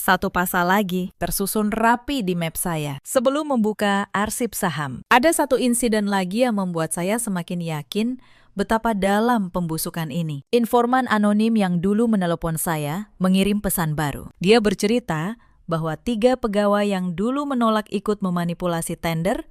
Satu pasal lagi tersusun rapi di map saya sebelum membuka arsip saham. Ada satu insiden lagi yang membuat saya semakin yakin betapa dalam pembusukan ini. Informan anonim yang dulu menelepon saya mengirim pesan baru. Dia bercerita bahwa 3 pegawai yang dulu menolak ikut memanipulasi tender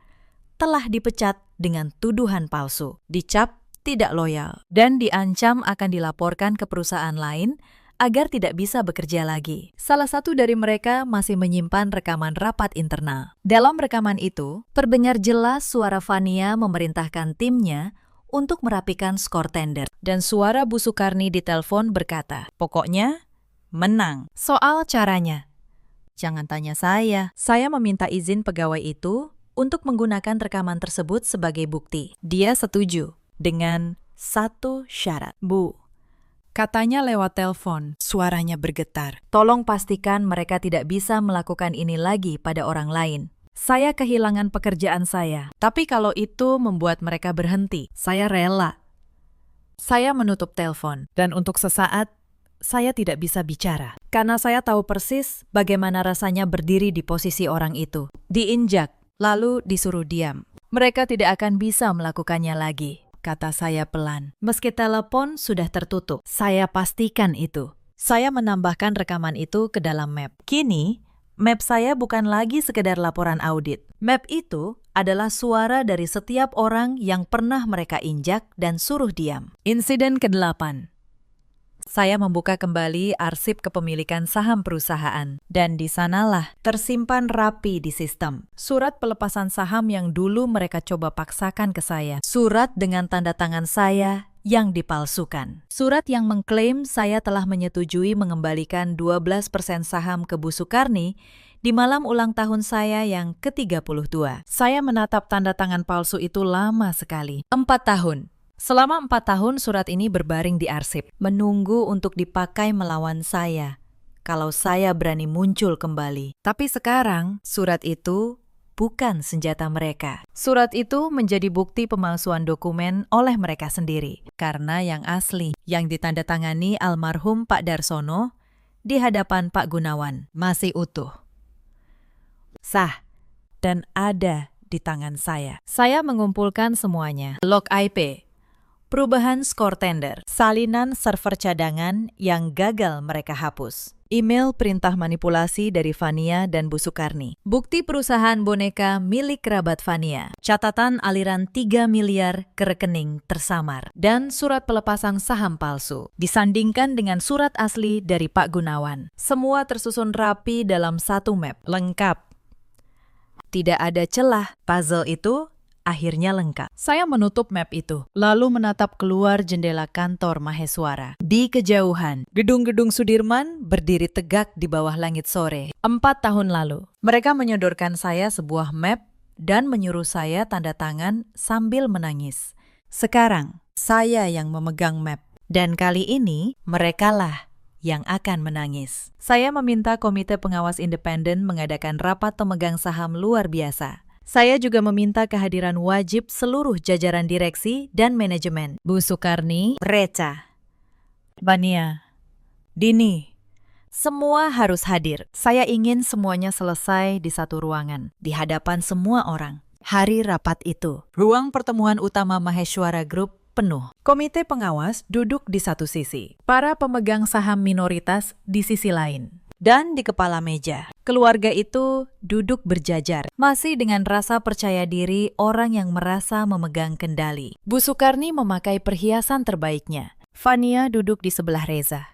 telah dipecat dengan tuduhan palsu, dicap tidak loyal, dan diancam akan dilaporkan ke perusahaan lain agar tidak bisa bekerja lagi. Salah satu dari mereka masih menyimpan rekaman rapat internal. Dalam rekaman itu, terdengar jelas suara Fania memerintahkan timnya untuk merapikan skor tender. Dan suara Bu Sukarni di telepon berkata, pokoknya menang. Soal caranya, jangan tanya saya meminta izin pegawai itu untuk menggunakan rekaman tersebut sebagai bukti. Dia setuju dengan satu syarat. Bu, katanya lewat telepon, suaranya bergetar. Tolong pastikan mereka tidak bisa melakukan ini lagi pada orang lain. Saya kehilangan pekerjaan saya, tapi kalau itu membuat mereka berhenti, saya rela. Saya menutup telepon, dan untuk sesaat, saya tidak bisa bicara. Karena saya tahu persis bagaimana rasanya berdiri di posisi orang itu. Diinjak, lalu disuruh diam. Mereka tidak akan bisa melakukannya lagi, kata saya pelan. Meski telepon sudah tertutup, saya pastikan itu. Saya menambahkan rekaman itu ke dalam map. Kini, map saya bukan lagi sekedar laporan audit. Map itu adalah suara dari setiap orang yang pernah mereka injak dan suruh diam. Insiden ke-8. Saya membuka kembali arsip kepemilikan saham perusahaan, dan di sanalah tersimpan rapi di sistem surat pelepasan saham yang dulu mereka coba paksakan ke saya. Surat dengan tanda tangan saya yang dipalsukan. Surat yang mengklaim saya telah menyetujui mengembalikan 12% saham ke Bu Sukarni di malam ulang tahun saya yang ke-32. Saya menatap tanda tangan palsu itu lama sekali. 4 tahun. Selama 4 tahun surat ini berbaring di arsip, menunggu untuk dipakai melawan saya, kalau saya berani muncul kembali. Tapi sekarang, surat itu bukan senjata mereka. Surat itu menjadi bukti pemalsuan dokumen oleh mereka sendiri. Karena yang asli, yang ditandatangani almarhum Pak Darsono di hadapan Pak Gunawan, masih utuh, sah, dan ada di tangan saya. Saya mengumpulkan semuanya. Log IP, perubahan skor tender, salinan server cadangan yang gagal mereka hapus, email perintah manipulasi dari Fania dan Bu Sukarni, bukti perusahaan boneka milik kerabat Fania, catatan aliran 3 miliar ke rekening tersamar, dan surat pelepasan saham palsu, disandingkan dengan surat asli dari Pak Gunawan. Semua tersusun rapi dalam satu map, lengkap. Tidak ada celah, puzzle itu akhirnya lengkap. Saya menutup map itu, lalu menatap keluar jendela kantor Maheswara. Di kejauhan, gedung-gedung Sudirman berdiri tegak di bawah langit sore. 4 tahun lalu, mereka menyodorkan saya sebuah map dan menyuruh saya tanda tangan sambil menangis. Sekarang, saya yang memegang map. Dan kali ini, merekalah yang akan menangis. Saya meminta Komite Pengawas Independen mengadakan rapat pemegang saham luar biasa. Saya juga meminta kehadiran wajib seluruh jajaran direksi dan manajemen. Bu Sukarni, Reca, Fania, Dini, semua harus hadir. Saya ingin semuanya selesai di satu ruangan, di hadapan semua orang. Hari rapat itu, ruang pertemuan utama Maheswara Group penuh. Komite pengawas duduk di satu sisi, para pemegang saham minoritas di sisi lain. Dan di kepala meja, keluarga itu duduk berjajar, masih dengan rasa percaya diri orang yang merasa memegang kendali. Bu Sukarni memakai perhiasan terbaiknya. Fania duduk di sebelah Reza.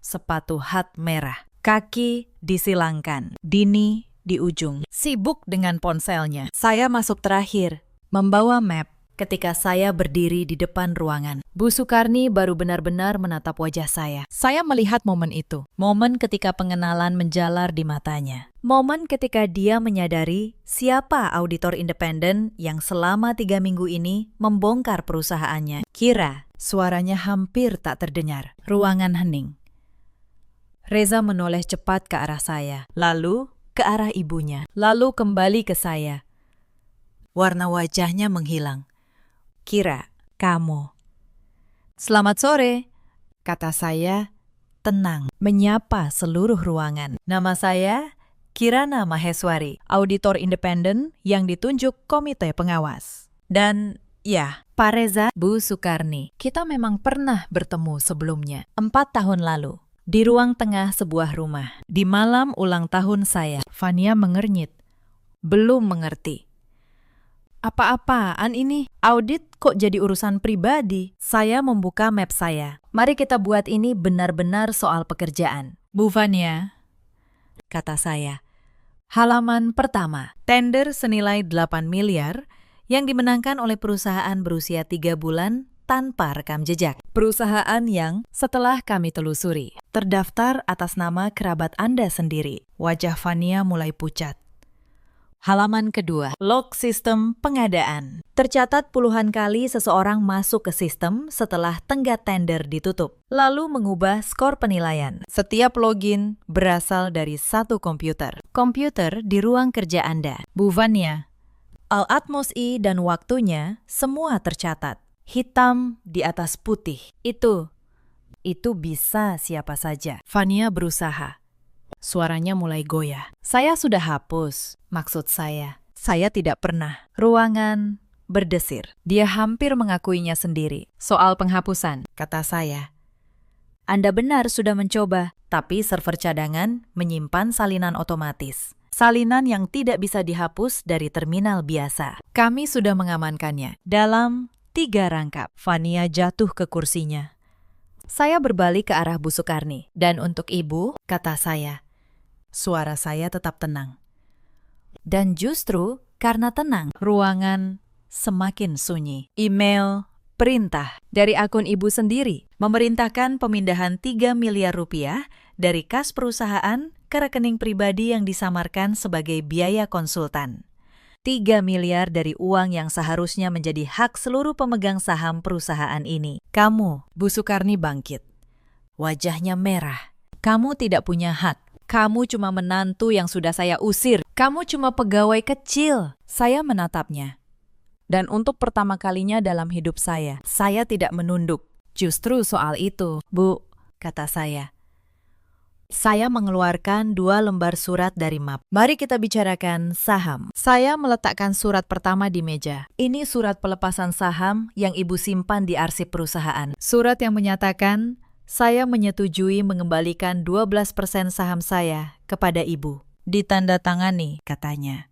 Sepatu hat merah, kaki disilangkan. Dini di ujung, sibuk dengan ponselnya. Saya masuk terakhir, membawa map. Ketika saya berdiri di depan ruangan, Bu Sukarni baru benar-benar menatap wajah saya. Saya melihat momen itu. Momen ketika pengenalan menjalar di matanya. Momen ketika dia menyadari siapa auditor independen yang selama 3 minggu ini membongkar perusahaannya. Kira, suaranya hampir tak terdengar. Ruangan hening. Reza menoleh cepat ke arah saya, lalu ke arah ibunya, lalu kembali ke saya. Warna wajahnya menghilang. Kira, kamu. Selamat sore, kata saya, tenang, menyapa seluruh ruangan. Nama saya Kirana Maheswari, auditor independen yang ditunjuk komite pengawas. Dan ya, Pak Reza, Bu Sukarni, kita memang pernah bertemu sebelumnya, 4 tahun lalu. Di ruang tengah sebuah rumah, di malam ulang tahun saya. Fania mengernyit. Belum mengerti. Apa-apaan ini? Audit kok jadi urusan pribadi? Saya membuka map saya. Mari kita buat ini benar-benar soal pekerjaan. Bu Fania, kata saya. Halaman pertama, tender senilai 8 miliar yang dimenangkan oleh perusahaan berusia 3 bulan tanpa rekam jejak. Perusahaan yang, setelah kami telusuri, terdaftar atas nama kerabat Anda sendiri. Wajah Fania mulai pucat. Halaman kedua, log sistem pengadaan. Tercatat puluhan kali seseorang masuk ke sistem setelah tenggat tender ditutup, lalu mengubah skor penilaian. Setiap login berasal dari satu komputer. Komputer di ruang kerja Anda. Bu Fania, Al-Atmos I dan waktunya semua tercatat. Hitam di atas putih. Itu bisa siapa saja. Fania berusaha. Suaranya mulai goyah. Saya sudah hapus. Maksud saya tidak pernah. Ruangan berdesir. Dia hampir mengakuinya sendiri. Soal penghapusan, kata saya. Anda benar sudah mencoba, tapi server cadangan menyimpan salinan otomatis. Salinan yang tidak bisa dihapus dari terminal biasa. Kami sudah mengamankannya dalam 3 rangkap. Fania jatuh ke kursinya. Saya berbalik ke arah Bu Sukarni. Dan untuk ibu, kata saya. Suara saya tetap tenang. Dan justru karena tenang, ruangan semakin sunyi. Email, perintah dari akun ibu sendiri memerintahkan pemindahan 3 miliar rupiah dari kas perusahaan ke rekening pribadi yang disamarkan sebagai biaya konsultan. 3 miliar dari uang yang seharusnya menjadi hak seluruh pemegang saham perusahaan ini. Kamu, Bu Sukarni bangkit. Wajahnya merah. Kamu tidak punya hak. Kamu cuma menantu yang sudah saya usir. Kamu cuma pegawai kecil. Saya menatapnya. Dan untuk pertama kalinya dalam hidup saya tidak menunduk. Justru soal itu, Bu, kata saya. Saya mengeluarkan 2 lembar surat dari map. Mari kita bicarakan saham. Saya meletakkan surat pertama di meja. Ini surat pelepasan saham yang ibu simpan di arsip perusahaan. Surat yang menyatakan saya menyetujui mengembalikan 12% saham saya kepada ibu. Ditandatangani, katanya,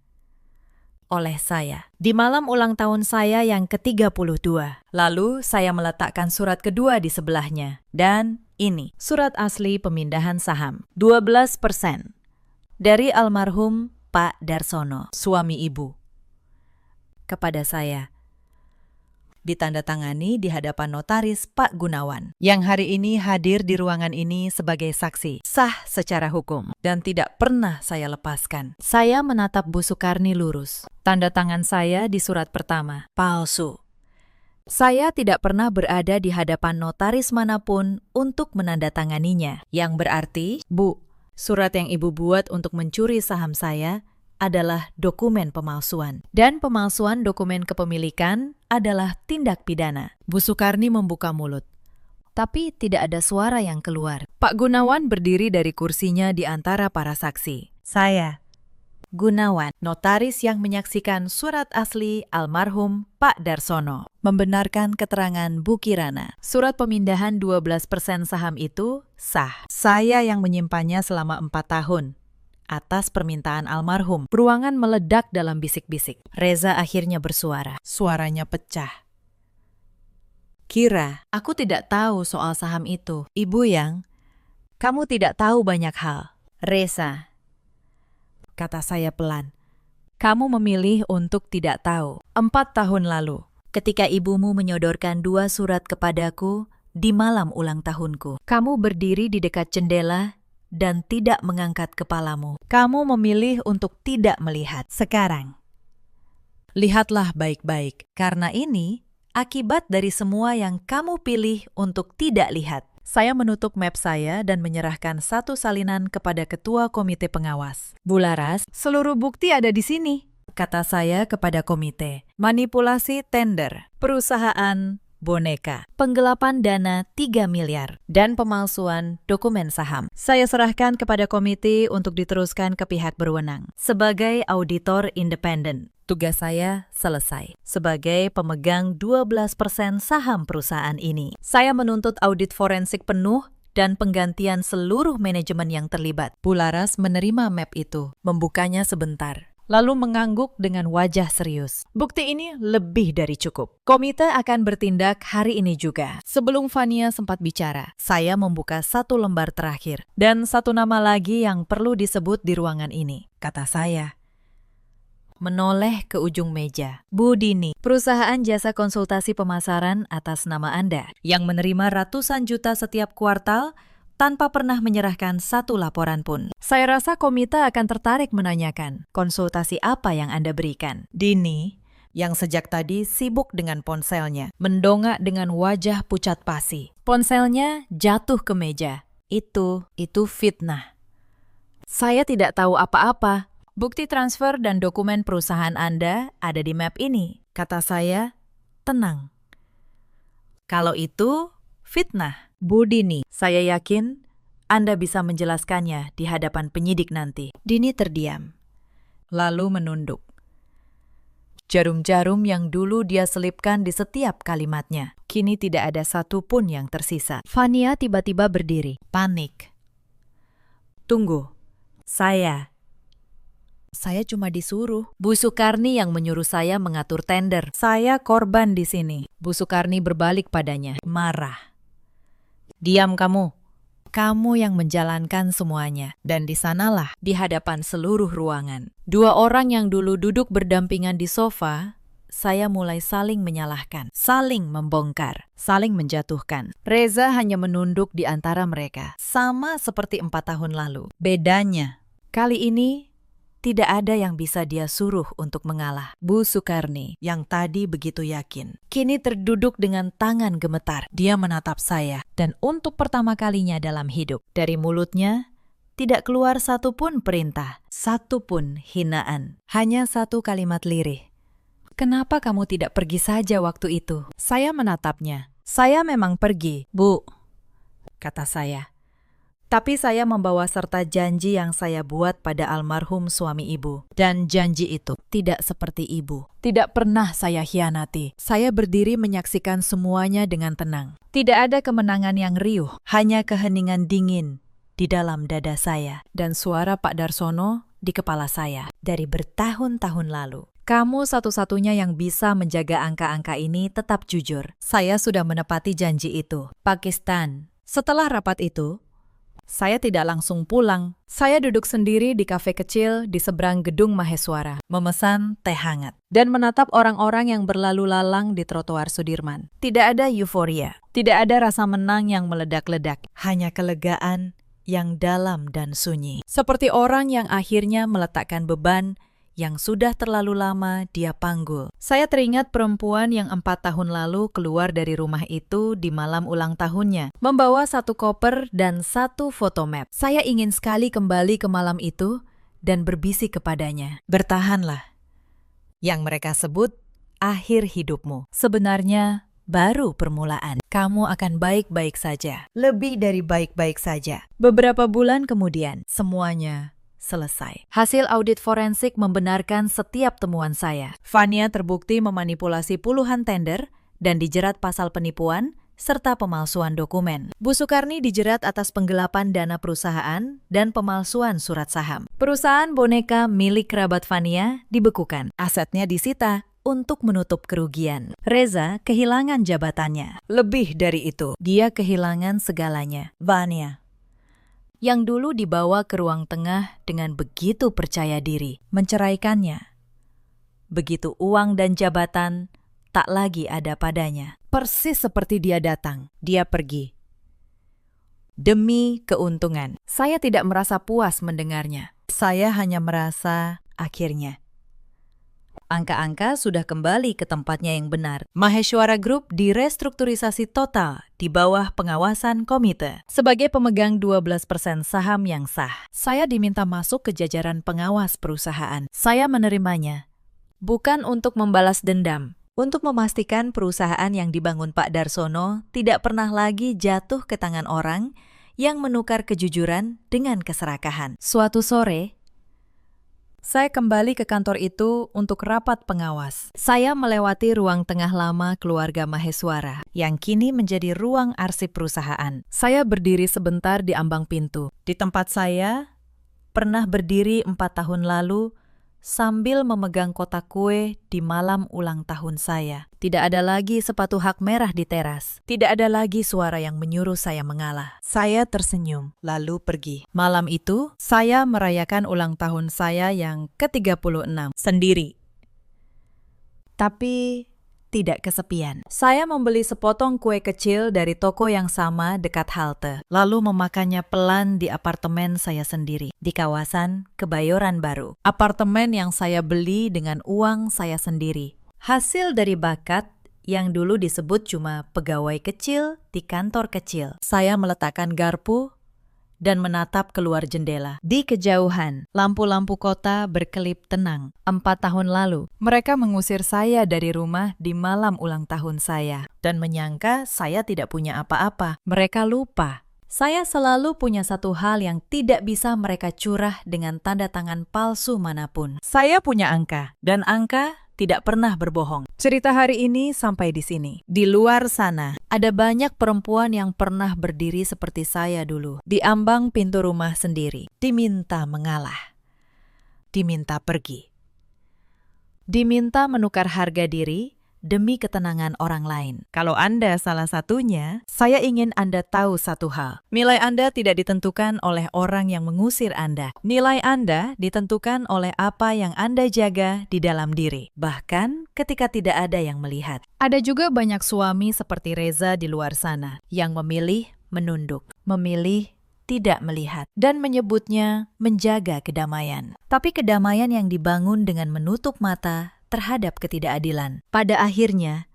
oleh saya. Di malam ulang tahun saya yang ke-32. Lalu saya meletakkan surat kedua di sebelahnya. Dan ini, surat asli pemindahan saham. 12% dari almarhum Pak Darsono, suami ibu. Kepada saya. Ditandatangani di hadapan notaris Pak Gunawan, yang hari ini hadir di ruangan ini sebagai saksi. Sah secara hukum, dan tidak pernah saya lepaskan. Saya menatap Bu Sukarni lurus. Tanda tangan saya di surat pertama, palsu. Saya tidak pernah berada di hadapan notaris manapun untuk menandatanganinya. Yang berarti, Bu, surat yang ibu buat untuk mencuri saham saya adalah dokumen pemalsuan. Dan pemalsuan dokumen kepemilikan adalah tindak pidana. Bu Sukarni membuka mulut. Tapi tidak ada suara yang keluar. Pak Gunawan berdiri dari kursinya di antara para saksi. Saya, Gunawan, notaris yang menyaksikan surat asli almarhum Pak Darsono, membenarkan keterangan Bu Kirana. Surat pemindahan 12% saham itu sah. Saya yang menyimpannya selama 4 tahun. Atas permintaan almarhum. Ruangan meledak dalam bisik-bisik. Reza akhirnya bersuara. Suaranya pecah. Kira, aku tidak tahu soal saham itu. Ibu yang, kamu tidak tahu banyak hal. Reza, kata saya pelan. Kamu memilih untuk tidak tahu. 4 tahun lalu, ketika ibumu menyodorkan 2 surat kepadaku di malam ulang tahunku. Kamu berdiri di dekat jendela dan tidak mengangkat kepalamu. Kamu memilih untuk tidak melihat. Sekarang, lihatlah baik-baik, karena ini akibat dari semua yang kamu pilih untuk tidak lihat. Saya menutup map saya dan menyerahkan satu salinan kepada ketua komite pengawas. Bularas, seluruh bukti ada di sini, kata saya kepada komite. Manipulasi tender, perusahaan boneka, penggelapan dana 3 miliar, dan pemalsuan dokumen saham. Saya serahkan kepada komite untuk diteruskan ke pihak berwenang. Sebagai auditor independen, tugas saya selesai. Sebagai pemegang 12% saham perusahaan ini, saya menuntut audit forensik penuh dan penggantian seluruh manajemen yang terlibat. Bularas menerima map itu, membukanya sebentar, lalu mengangguk dengan wajah serius. Bukti ini lebih dari cukup. Komite akan bertindak hari ini juga. Sebelum Fania sempat bicara, saya membuka satu lembar terakhir. Dan satu nama lagi yang perlu disebut di ruangan ini, kata saya. Menoleh ke ujung meja. Bu Dini, perusahaan jasa konsultasi pemasaran atas nama Anda, yang menerima ratusan juta setiap kuartal, tanpa pernah menyerahkan satu laporan pun. Saya rasa komite akan tertarik menanyakan, konsultasi apa yang Anda berikan? Dini, yang sejak tadi sibuk dengan ponselnya, mendongak dengan wajah pucat pasi. Ponselnya jatuh ke meja. Itu fitnah. Saya tidak tahu apa-apa. Bukti transfer dan dokumen perusahaan Anda ada di map ini, kata saya, tenang. Kalau itu fitnah, Bu Dini, saya yakin Anda bisa menjelaskannya di hadapan penyidik nanti. Dini terdiam, lalu menunduk. Jarum-jarum yang dulu dia selipkan di setiap kalimatnya, kini tidak ada satu pun yang tersisa. Fania tiba-tiba berdiri, panik. Tunggu, saya cuma disuruh. Bu Sukarni yang menyuruh saya mengatur tender. Saya korban di sini. Bu Sukarni berbalik padanya, marah. Diam kamu. Kamu yang menjalankan semuanya. Dan di sanalah, di hadapan seluruh ruangan. Dua orang yang dulu duduk berdampingan di sofa, saya mulai saling menyalahkan, saling membongkar, saling menjatuhkan. Reza hanya menunduk di antara mereka, sama seperti 4 tahun lalu. Bedanya, kali ini tidak ada yang bisa dia suruh untuk mengalah. Bu Sukarni, yang tadi begitu yakin, kini terduduk dengan tangan gemetar. Dia menatap saya, dan untuk pertama kalinya dalam hidup, dari mulutnya tidak keluar satupun perintah, satupun hinaan. Hanya satu kalimat lirih. Kenapa kamu tidak pergi saja waktu itu? Saya menatapnya. Saya memang pergi, Bu, kata saya. Tapi saya membawa serta janji yang saya buat pada almarhum suami ibu. Dan janji itu tidak seperti ibu. Tidak pernah saya hianati. Saya berdiri menyaksikan semuanya dengan tenang. Tidak ada kemenangan yang riuh, hanya keheningan dingin di dalam dada saya. Dan suara Pak Darsono di kepala saya dari bertahun-tahun lalu. Kamu satu-satunya yang bisa menjaga angka-angka ini tetap jujur. Saya sudah menepati janji itu. Pakistan. Setelah rapat itu, saya tidak langsung pulang. Saya duduk sendiri di kafe kecil di seberang gedung Maheswara, memesan teh hangat, dan menatap orang-orang yang berlalu lalang di trotoar Sudirman. Tidak ada euforia, tidak ada rasa menang yang meledak-ledak, hanya kelegaan yang dalam dan sunyi. Seperti orang yang akhirnya meletakkan beban yang sudah terlalu lama dia panggul. Saya teringat perempuan yang 4 tahun lalu keluar dari rumah itu di malam ulang tahunnya, membawa satu koper dan satu foto map. Saya ingin sekali kembali ke malam itu dan berbisik kepadanya, bertahanlah. Yang mereka sebut akhir hidupmu. Sebenarnya baru permulaan. Kamu akan baik-baik saja, lebih dari baik-baik saja. Beberapa bulan kemudian, semuanya selesai. Hasil audit forensik membenarkan setiap temuan saya. Fania terbukti memanipulasi puluhan tender dan dijerat pasal penipuan serta pemalsuan dokumen. Bu Sukarni dijerat atas penggelapan dana perusahaan dan pemalsuan surat saham. Perusahaan boneka milik kerabat Fania dibekukan. Asetnya disita untuk menutup kerugian. Reza kehilangan jabatannya. Lebih dari itu, dia kehilangan segalanya. Fania, yang dulu dibawa ke ruang tengah dengan begitu percaya diri, menceraikannya. Begitu uang dan jabatan tak lagi ada padanya. Persis seperti dia datang, dia pergi. Demi keuntungan. Saya tidak merasa puas mendengarnya. Saya hanya merasa akhirnya. Angka-angka sudah kembali ke tempatnya yang benar. Maheshwara Group direstrukturisasi total di bawah pengawasan komite. Sebagai pemegang 12% saham yang sah, saya diminta masuk ke jajaran pengawas perusahaan. Saya menerimanya, bukan untuk membalas dendam, untuk memastikan perusahaan yang dibangun Pak Darsono tidak pernah lagi jatuh ke tangan orang yang menukar kejujuran dengan keserakahan. Suatu sore, saya kembali ke kantor itu untuk rapat pengawas. Saya melewati ruang tengah lama keluarga Maheshwara, yang kini menjadi ruang arsip perusahaan. Saya berdiri sebentar di ambang pintu. Di tempat saya pernah berdiri 4 tahun lalu sambil memegang kotak kue di malam ulang tahun saya. Tidak ada lagi sepatu hak merah di teras. Tidak ada lagi suara yang menyuruh saya mengalah. Saya tersenyum, lalu pergi. Malam itu, saya merayakan ulang tahun saya yang ke-36 sendiri. Tapi tidak kesepian. Saya membeli sepotong kue kecil dari toko yang sama dekat halte, lalu memakannya pelan di apartemen saya sendiri, di kawasan Kebayoran Baru. Apartemen yang saya beli dengan uang saya sendiri. Hasil dari bakat yang dulu disebut cuma pegawai kecil di kantor kecil. Saya meletakkan garpu dan menatap keluar jendela. Di kejauhan, lampu-lampu kota berkelip tenang. 4 tahun lalu, mereka mengusir saya dari rumah di malam ulang tahun saya dan menyangka saya tidak punya apa-apa. Mereka lupa. Saya selalu punya satu hal yang tidak bisa mereka curah dengan tanda tangan palsu manapun. Saya punya angka, dan angka tidak pernah berbohong. Cerita hari ini sampai di sini. Di luar sana, ada banyak perempuan yang pernah berdiri seperti saya dulu, di ambang pintu rumah sendiri, diminta mengalah, diminta pergi, diminta menukar harga diri demi ketenangan orang lain. Kalau Anda salah satunya, saya ingin Anda tahu satu hal. Nilai Anda tidak ditentukan oleh orang yang mengusir Anda. Nilai Anda ditentukan oleh apa yang Anda jaga di dalam diri, bahkan ketika tidak ada yang melihat. Ada juga banyak suami seperti Reza di luar sana yang memilih menunduk, memilih tidak melihat, dan menyebutnya menjaga kedamaian. Tapi kedamaian yang dibangun dengan menutup mata terhadap ketidakadilan, pada akhirnya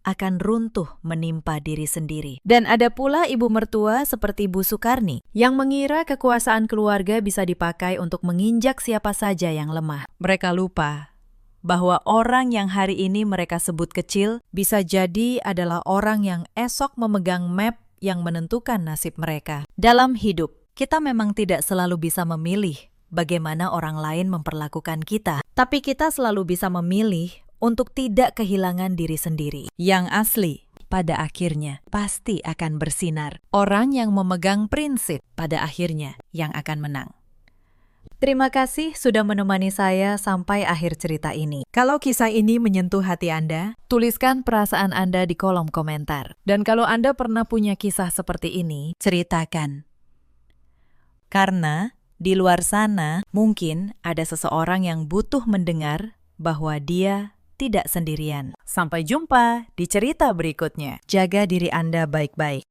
akan runtuh menimpa diri sendiri. Dan ada pula ibu mertua seperti Bu Sukarni yang mengira kekuasaan keluarga bisa dipakai untuk menginjak siapa saja yang lemah. Mereka lupa bahwa orang yang hari ini mereka sebut kecil bisa jadi adalah orang yang esok memegang map yang menentukan nasib mereka. Dalam hidup, kita memang tidak selalu bisa memilih bagaimana orang lain memperlakukan kita, tapi kita selalu bisa memilih untuk tidak kehilangan diri sendiri. Yang asli, pada akhirnya, pasti akan bersinar. Orang yang memegang prinsip, pada akhirnya, yang akan menang. Terima kasih sudah menemani saya sampai akhir cerita ini. Kalau kisah ini menyentuh hati Anda, tuliskan perasaan Anda di kolom komentar. Dan kalau Anda pernah punya kisah seperti ini, ceritakan. Karena di luar sana, mungkin ada seseorang yang butuh mendengar bahwa dia tidak sendirian. Sampai jumpa di cerita berikutnya. Jaga diri Anda baik-baik.